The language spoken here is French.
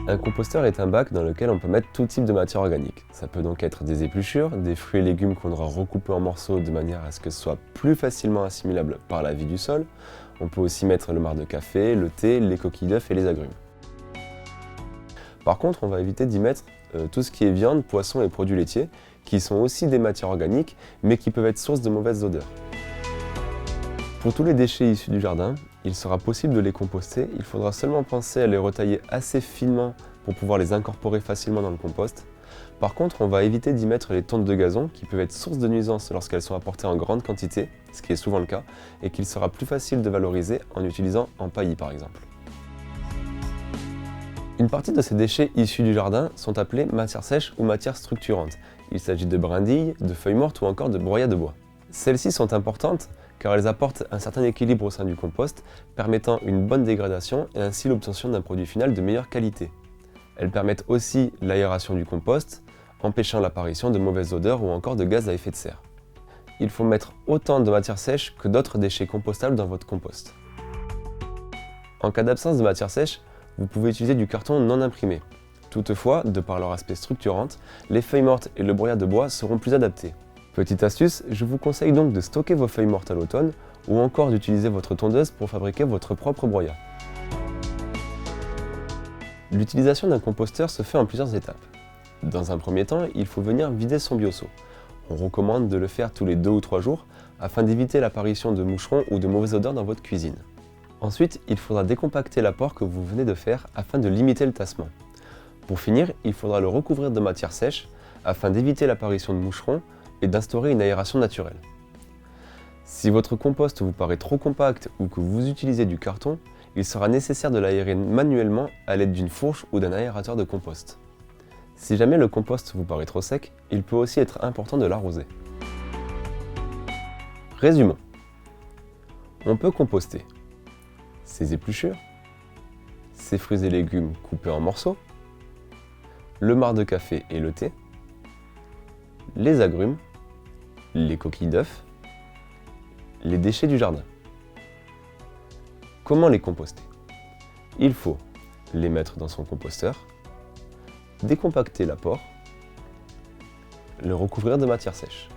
Un composteur est un bac dans lequel on peut mettre tout type de matière organique. Ça peut donc être des épluchures, des fruits et légumes qu'on aura recoupés en morceaux de manière à ce que ce soit plus facilement assimilable par la vie du sol. On peut aussi mettre le marc de café, le thé, les coquilles d'œufs et les agrumes. Par contre, on va éviter d'y mettre tout ce qui est viande, poisson et produits laitiers, qui sont aussi des matières organiques, mais qui peuvent être source de mauvaises odeurs. Pour tous les déchets issus du jardin, il sera possible de les composter, il faudra seulement penser à les retailler assez finement pour pouvoir les incorporer facilement dans le compost. Par contre, on va éviter d'y mettre les tontes de gazon qui peuvent être source de nuisances lorsqu'elles sont apportées en grande quantité, ce qui est souvent le cas, et qu'il sera plus facile de valoriser en utilisant en paillis par exemple. Une partie de ces déchets issus du jardin sont appelés matières sèches ou matières structurantes. Il s'agit de brindilles, de feuilles mortes ou encore de broyats de bois. Celles-ci sont importantes car elles apportent un certain équilibre au sein du compost, permettant une bonne dégradation et ainsi l'obtention d'un produit final de meilleure qualité. Elles permettent aussi l'aération du compost, empêchant l'apparition de mauvaises odeurs ou encore de gaz à effet de serre. Il faut mettre autant de matières sèches que d'autres déchets compostables dans votre compost. En cas d'absence de matières sèches, vous pouvez utiliser du carton non imprimé. Toutefois, de par leur aspect structurant, les feuilles mortes et le broyat de bois seront plus adaptés. Petite astuce, je vous conseille donc de stocker vos feuilles mortes à l'automne ou encore d'utiliser votre tondeuse pour fabriquer votre propre broyat. L'utilisation d'un composteur se fait en plusieurs étapes. Dans un premier temps, il faut venir vider son bioseau. On recommande de le faire tous les 2 ou 3 jours afin d'éviter l'apparition de moucherons ou de mauvaises odeurs dans votre cuisine. Ensuite, il faudra décompacter l'apport que vous venez de faire afin de limiter le tassement. Pour finir, il faudra le recouvrir de matière sèche afin d'éviter l'apparition de moucherons et d'instaurer une aération naturelle. Si votre compost vous paraît trop compact ou que vous utilisez du carton, il sera nécessaire de l'aérer manuellement à l'aide d'une fourche ou d'un aérateur de compost. Si jamais le compost vous paraît trop sec, il peut aussi être important de l'arroser. Résumons. On peut composter ses épluchures, ses fruits et légumes coupés en morceaux, le marc de café et le thé, les agrumes, les coquilles d'œufs, les déchets du jardin. Comment les composter? Il faut les mettre dans son composteur, décompacter l'apport, le recouvrir de matière sèche.